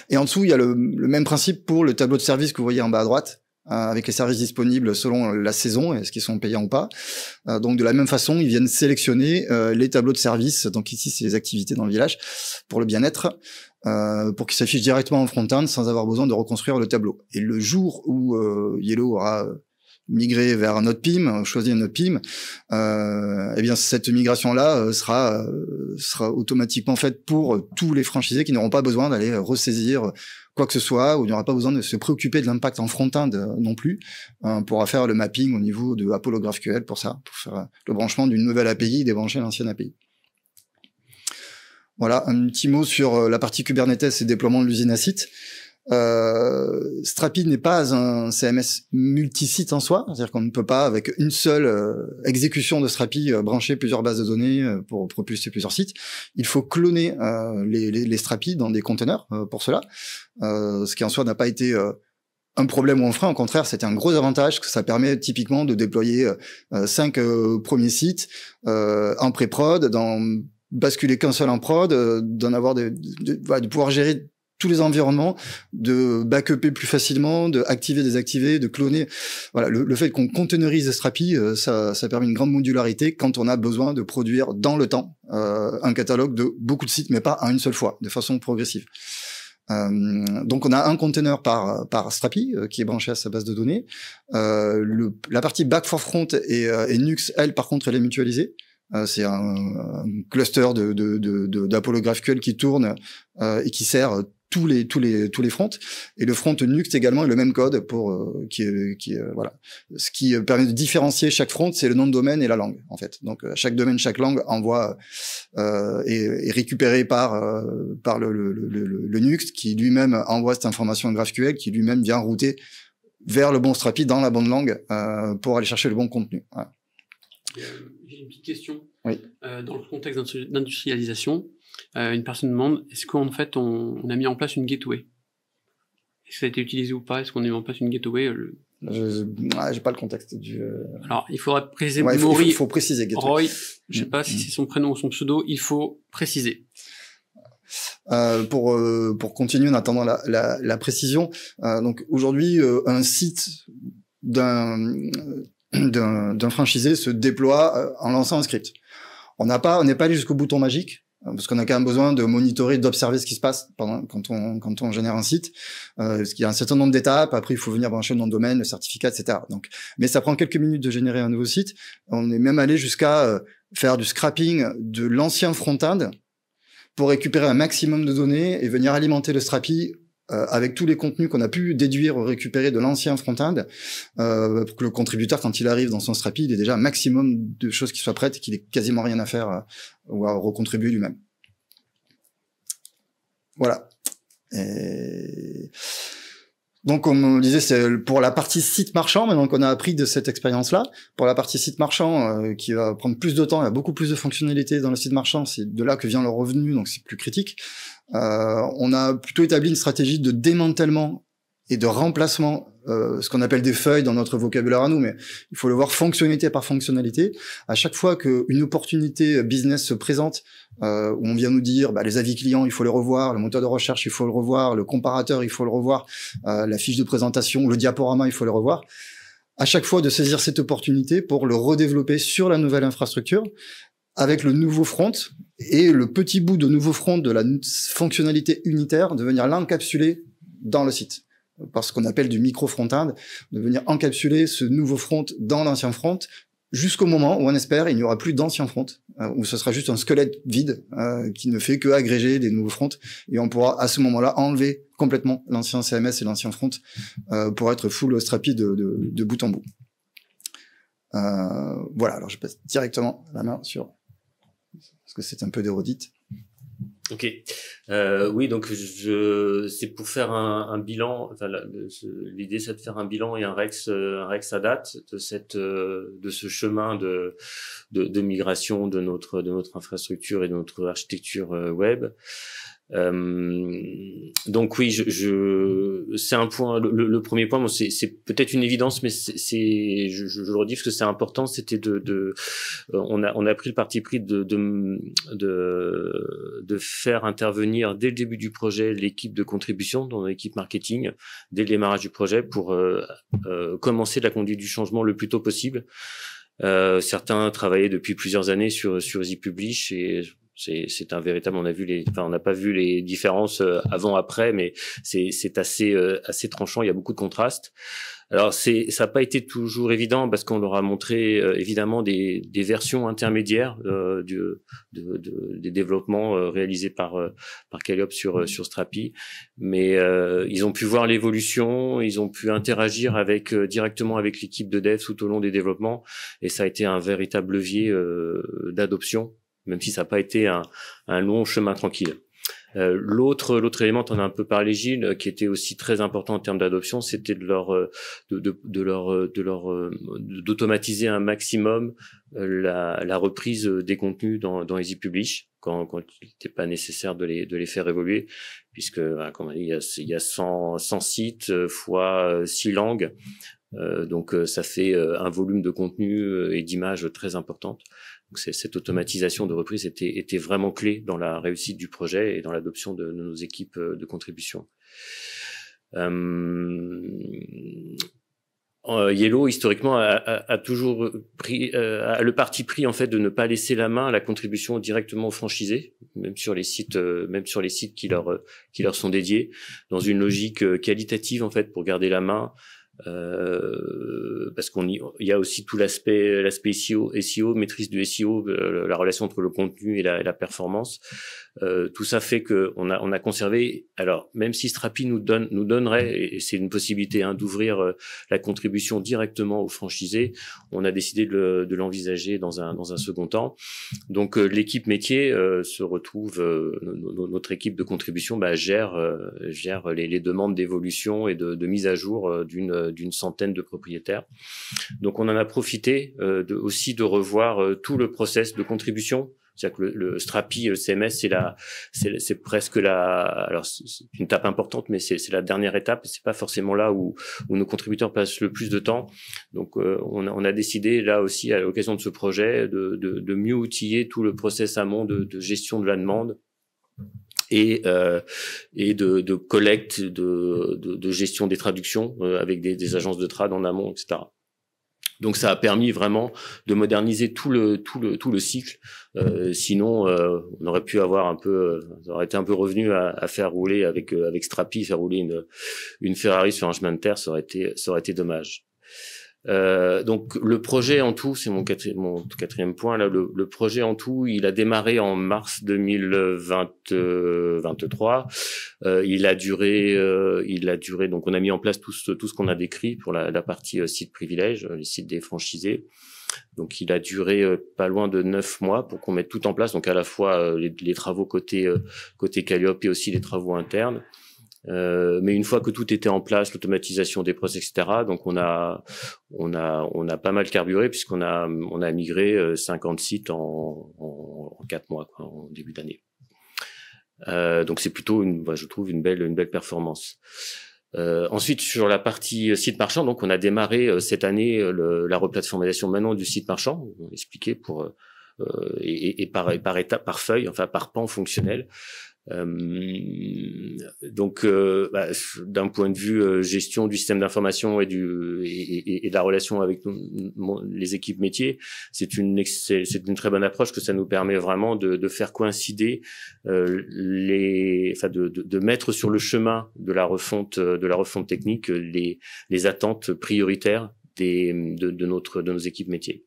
Et en dessous, il y a le même principe pour le tableau de service que vous voyez en bas à droite, avec les services disponibles selon la saison, est-ce qu'ils sont payants ou pas. Donc de la même façon, ils viennent sélectionner les tableaux de service. Donc ici, c'est les activités dans le village pour le bien-être, pour qu'ils s'affichent directement en front-end sans avoir besoin de reconstruire le tableau. Et le jour où Yellow aura migré vers un autre PIM, choisir un autre PIM, eh bien cette migration-là sera automatiquement faite pour tous les franchisés qui n'auront pas besoin d'aller ressaisir quoi que ce soit, ou il n'y aura pas besoin de se préoccuper de l'impact en front-end non plus. On pourra faire le mapping au niveau de Apollo GraphQL pour ça, pour faire le branchement d'une nouvelle API et débrancher l'ancienne API. Voilà, un petit mot sur la partie Kubernetes et déploiement de l'usine à site. Strapi n'est pas un CMS multi-site en soi, c'est-à-dire qu'on ne peut pas, avec une seule exécution de Strapi, brancher plusieurs bases de données pour propulser plusieurs sites. Il faut cloner les Strapi dans des containers pour cela, ce qui en soi n'a pas été un problème ou un frein. Au contraire, c'était un gros avantage, que ça permet typiquement de déployer 5 premiers sites en pré-prod, d'en basculer qu'un seul en prod, d'en avoir de pouvoir gérer tous les environnements, de backuper plus facilement, de activer, désactiver, de cloner. Voilà, le fait qu'on containerise Strapi, ça permet une grande modularité quand on a besoin de produire dans le temps un catalogue de beaucoup de sites, mais pas en une seule fois, de façon progressive. Donc on a un container par Strapi qui est branché à sa base de données. La partie back for front et Nux, elle, par contre, elle est mutualisée. C'est un cluster d'Apollo GraphQL qui tourne et qui sert tous les fronts, et le front Nuxt également est le même code pour voilà. Ce qui permet de différencier chaque front, c'est le nom de domaine et la langue en fait. Donc chaque domaine, chaque langue envoie est récupéré par le Nuxt qui lui-même envoie cette information à GraphQL qui lui-même vient router vers le bon Strapi dans la bonne langue pour aller chercher le bon contenu. Voilà. J'ai une petite question. Oui. Dans le contexte d'industrialisation, une personne demande, est-ce qu'en fait on a mis en place une gateway? Est-ce que ça a été utilisé ou pas? Est-ce qu'on a mis en place une gateway? J'ai pas le contexte du... Alors, il faudrait préciser... Ouais, il faut préciser gateway. Roy, je sais pas si c'est son prénom ou son pseudo, il faut préciser. Pour continuer en attendant la précision, donc aujourd'hui, un site d'un franchisé se déploie en lançant un script. On n'est pas allé jusqu'au bouton magique, parce qu'on a quand même besoin de monitorer, d'observer ce qui se passe quand on génère un site. Parce qu'il y a un certain nombre d'étapes. Après, il faut venir brancher le nom de domaine, le certificat, etc. Donc, mais ça prend quelques minutes de générer un nouveau site. On est même allé jusqu'à faire du scrapping de l'ancien front-end pour récupérer un maximum de données et venir alimenter le Strapi avec tous les contenus qu'on a pu déduire ou récupérer de l'ancien front-end, pour que le contributeur, quand il arrive dans son Strapi, il ait déjà un maximum de choses qui soient prêtes et qu'il ait quasiment rien à faire ou à recontribuer lui-même. Voilà. Et... Donc, comme on le disait, c'est pour la partie site marchand, maintenant qu'on a appris de cette expérience-là. Pour la partie site marchand, qui va prendre plus de temps, il y a beaucoup plus de fonctionnalités dans le site marchand, c'est de là que vient le revenu, donc c'est plus critique. On a plutôt établi une stratégie de démantèlement et de remplacement, ce qu'on appelle des feuilles dans notre vocabulaire à nous, mais il faut le voir fonctionnalité par fonctionnalité. À chaque fois qu'une opportunité business se présente, où on vient nous dire les avis clients, il faut les revoir, le moteur de recherche, il faut le revoir, le comparateur, il faut le revoir, la fiche de présentation, le diaporama, il faut le revoir. À chaque fois de saisir cette opportunité pour le redévelopper sur la nouvelle infrastructure, avec le nouveau front et le petit bout de nouveau front de la fonctionnalité unitaire, de venir l'encapsuler dans le site. Par ce qu'on appelle du micro-front-end, de venir encapsuler ce nouveau front dans l'ancien front, jusqu'au moment où on espère il n'y aura plus d'ancien front, où ce sera juste un squelette vide qui ne fait que agréger des nouveaux fronts, et on pourra à ce moment-là enlever complètement l'ancien CMS et l'ancien front pour être full Strapi de bout en bout. Voilà, alors je passe directement la main sur... parce que c'est un peu d'érodite. Ok. Oui, donc c'est pour faire un bilan. Enfin, l'idée, c'est de faire un bilan et un Rex à date de ce chemin de migration de notre infrastructure et de notre architecture web. Donc oui, c'est un point. Le premier point, bon, c'est peut-être une évidence, mais je le redis parce que c'est important. C'était on a pris le parti pris de faire intervenir dès le début du projet l'équipe de contribution, dans l'équipe marketing, dès le démarrage du projet, pour commencer la conduite du changement le plus tôt possible. Certains travaillaient depuis plusieurs années sur Easy Publish et c'est un véritable, on n'a pas vu les différences avant après, mais c'est assez tranchant, il y a beaucoup de contrastes. Alors ça n'a pas été toujours évident parce qu'on leur a montré évidemment des versions intermédiaires des développements réalisés par Calliope sur Strapi, mais ils ont pu voir l'évolution, ils ont pu interagir directement avec l'équipe de dev tout au long des développements, et ça a été un véritable levier d'adoption, même si ça n'a pas été un long chemin tranquille. L'autre élément, on a un peu parlé, Gilles, qui était aussi très important en termes d'adoption, c'était d'automatiser un maximum la reprise des contenus dans Easy Publish quand il n'était pas nécessaire de les faire évoluer, puisque comme on dit, il y a 100 sites fois 6 langues. Donc ça fait un volume de contenu et d'images très importante. Donc cette automatisation de reprise était vraiment clé dans la réussite du projet et dans l'adoption de nos équipes de contribution. Yellow historiquement a toujours pris le parti pris en fait de ne pas laisser la main à la contribution directement aux franchisés, même sur les sites qui leur sont dédiés, dans une logique qualitative en fait, pour garder la main. Parce il y a aussi tout l'aspect SEO, maîtrise du SEO, la relation entre le contenu et la performance. Tout ça fait que on a conservé. Alors même si Strapi nous donnerait, et c'est une possibilité d'ouvrir la contribution directement aux franchisés, on a décidé de l'envisager dans un second temps. Donc l'équipe métier se retrouve, notre équipe de contribution gère les demandes d'évolution et de mise à jour d'une centaine de propriétaires. Donc on en a profité aussi de revoir tout le process de contribution. C'est-à-dire que le Strapi, le CMS, c'est presque alors c'est une étape importante, mais c'est la dernière étape. C'est pas forcément là où nos contributeurs passent le plus de temps. Donc on a décidé là aussi à l'occasion de ce projet de mieux outiller tout le process amont de gestion de la demande et de collecte, de gestion des traductions avec des agences de trad en amont, etc. Donc ça a permis vraiment de moderniser tout le cycle. Sinon, on aurait pu avoir on aurait été un peu revenu à faire rouler avec Strapi, faire rouler une Ferrari sur un chemin de terre, ça aurait été dommage. Donc le projet en tout, c'est mon quatrième point là. Le projet en tout, il a démarré en mars 2023. Il a duré. Donc on a mis en place tout ce qu'on a décrit pour la partie site privilège, les sites des franchisés. Donc il a duré pas loin de 9 mois pour qu'on mette tout en place. Donc à la fois les travaux côté Calliope et aussi les travaux internes. Mais une fois que tout était en place, l'automatisation des process, etc. Donc on a pas mal carburé puisqu'on a migré 50 sites en 4 mois, quoi, en début d'année. Donc c'est plutôt je trouve une belle performance. Ensuite sur la partie site marchand, donc on a démarré cette année la replatformisation maintenant du site marchand, on expliquait et par étape, par feuille, enfin par pan fonctionnel. Donc d'un point de vue gestion du système d'information et de la relation avec les équipes métiers, c'est une très bonne approche, que ça nous permet vraiment de faire coïncider de mettre sur le chemin de la refonte technique les attentes prioritaires de nos équipes métiers.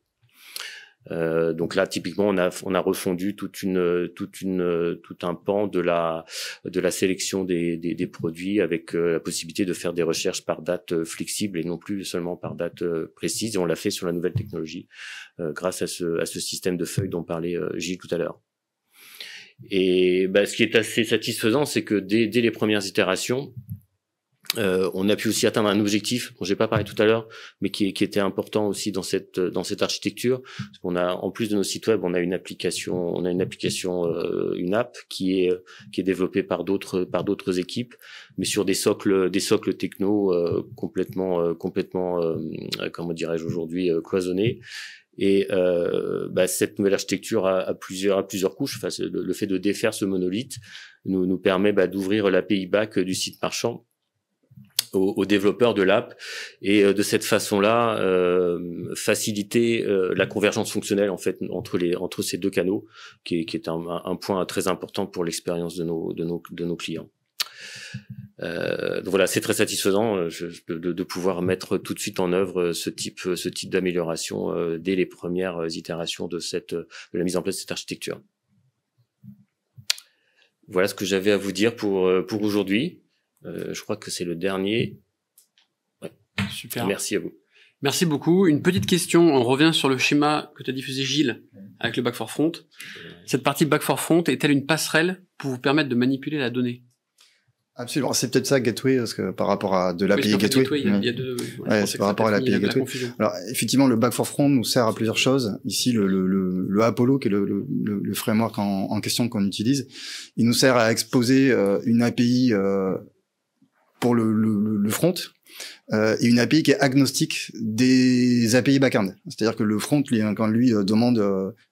Donc là, typiquement, on a refondu tout un pan de la sélection des produits avec la possibilité de faire des recherches par date flexible et non plus seulement par date précise. Et on l'a fait sur la nouvelle technologie grâce à ce système de feuilles dont parlait Gilles tout à l'heure. Et ce qui est assez satisfaisant, c'est que dès les premières itérations, On a pu aussi atteindre un objectif dont j'ai pas parlé tout à l'heure, mais qui était important aussi dans cette architecture. Parce qu'on a, en plus de nos sites web, on a une application, une app qui est développée par d'autres équipes, mais sur des socles techno complètement comment dirais-je aujourd'hui, cloisonnés. Et cette nouvelle architecture a plusieurs couches. Enfin, le fait de défaire ce monolithe nous permet d'ouvrir l'API back du site marchand aux développeurs de l'app, et de cette façon-là faciliter la convergence fonctionnelle en fait entre ces deux canaux, qui est un point très important pour l'expérience de nos clients. Donc voilà, c'est très satisfaisant de pouvoir mettre tout de suite en œuvre ce type d'amélioration dès les premières itérations de la mise en place de cette architecture. Voilà ce que j'avais à vous dire pour aujourd'hui. Je crois que c'est le dernier. Ouais. Super. Merci à vous. Merci beaucoup. Une petite question. On revient sur le schéma que tu as diffusé, Gilles, avec le back for front. Cette partie back for front est-elle une passerelle pour vous permettre de manipuler la donnée? Absolument. C'est peut-être ça, Gateway, parce que par rapport à de l'API Gateway. Il y a deux, c'est par rapport à l'API Gateway. Alors, effectivement, le back for front nous sert à plusieurs choses. Ici, le Apollo, qui est le framework en question qu'on utilise, il nous sert à exposer une API pour le front, et une API qui est agnostique des API backend. C'est-à-dire que le front, quand lui demande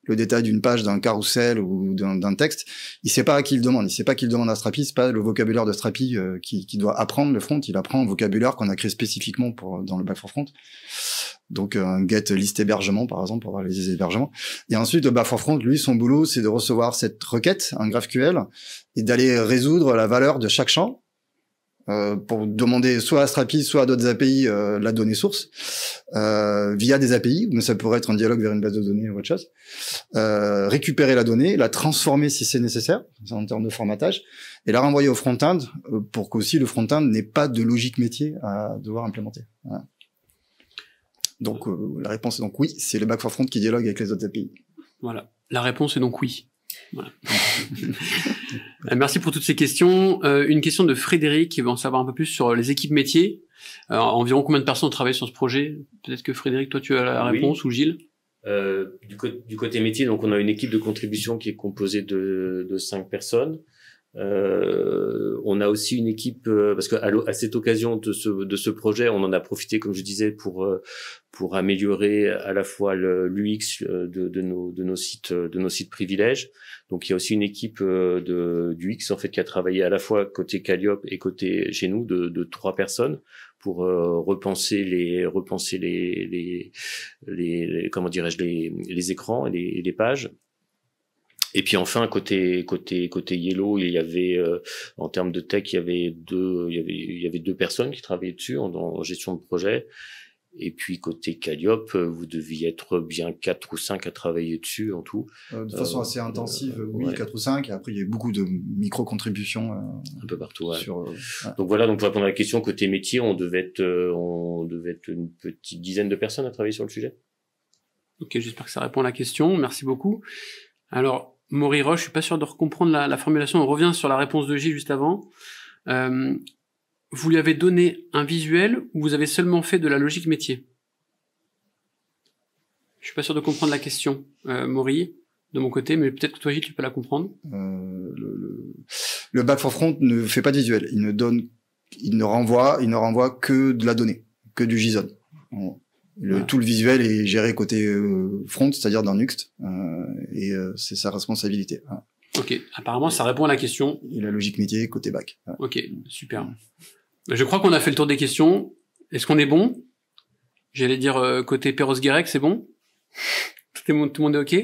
le détail d'une page, d'un carrousel ou d'un texte, il sait pas à qui il demande. Il sait pas qu'il demande à Strapi. C'est pas le vocabulaire de Strapi qui doit apprendre le front. Il apprend un vocabulaire qu'on a créé spécifiquement dans le back for front. Donc un get list hébergement par exemple pour avoir les hébergements. Et ensuite le back for front, lui, son boulot, c'est de recevoir cette requête, un GraphQL, et d'aller résoudre la valeur de chaque champ. Pour demander soit à Strapi, soit à d'autres API la donnée source via des API, mais ça pourrait être un dialogue vers une base de données ou autre chose. Récupérer la donnée, la transformer si c'est nécessaire en termes de formatage, et la renvoyer au front-end pour qu'aussi le front-end n'ait pas de logique métier à devoir implémenter. Voilà. Donc la réponse est donc oui, c'est le back for front qui dialogue avec les autres API. Voilà, la réponse est donc oui. Voilà. Merci pour toutes ces questions. Une question de Frédéric qui veut en savoir un peu plus sur les équipes métiers. Environ combien de personnes ont travaillé sur ce projet? Peut-être que Frédéric, toi tu as la réponse, ou Gilles? Du côté métier, donc on a une équipe de contribution qui est composée de 5 personnes. On a aussi une équipe parce que à cette occasion de ce projet, on en a profité, comme je disais, pour améliorer à la fois l'UX de nos sites privilèges. Donc il y a aussi une équipe du UX en fait qui a travaillé à la fois côté Calliope et côté chez nous de 3 personnes pour repenser les comment dirais-je les écrans et les pages. Et puis enfin côté Yellow, il y avait en termes de tech, il y avait 2 personnes qui travaillaient dessus en gestion de projet. Et puis côté Calliope, vous deviez être bien 4 ou 5 à travailler dessus en tout. De façon assez intensive, oui, ouais. 4 ou 5. Et après, il y a eu beaucoup de micro-contributions un peu partout. Ouais. Ouais. Donc voilà, donc pour répondre à la question, côté métier, on devait être une petite dizaine de personnes à travailler sur le sujet. Ok, j'espère que ça répond à la question. Merci beaucoup. Alors, Maury Roche, je suis pas sûr de comprendre la formulation. On revient sur la réponse de Gilles juste avant. Vous lui avez donné un visuel ou vous avez seulement fait de la logique métier? Je suis pas sûr de comprendre la question, Maury, de mon côté, mais peut-être que toi, Gilles, tu peux la comprendre. Le back for front ne fait pas de visuel. Il ne renvoie que de la donnée, que du JSON. Tout le visuel est géré côté front, c'est-à-dire dans Nuxt, et c'est sa responsabilité. Ok, apparemment ça répond à la question. Et la logique métier côté back. Ok, super. Je crois qu'on a fait le tour des questions. Est-ce qu'on est bon? J'allais dire côté Perros-Guirec, c'est bon? Tout le monde est ok?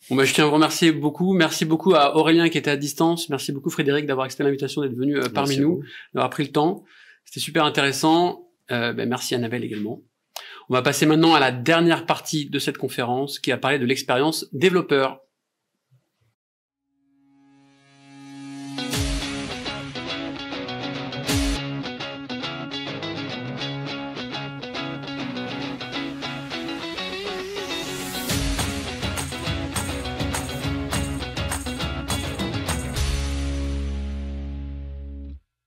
Bon je tiens à vous remercier beaucoup. Merci beaucoup à Aurélien qui était à distance. Merci beaucoup Frédéric d'avoir accepté l'invitation, d'être venu parmi nous, d'avoir pris le temps. C'était super intéressant. Merci à Annabelle également. On va passer maintenant à la dernière partie de cette conférence qui a parlé de l'expérience développeur.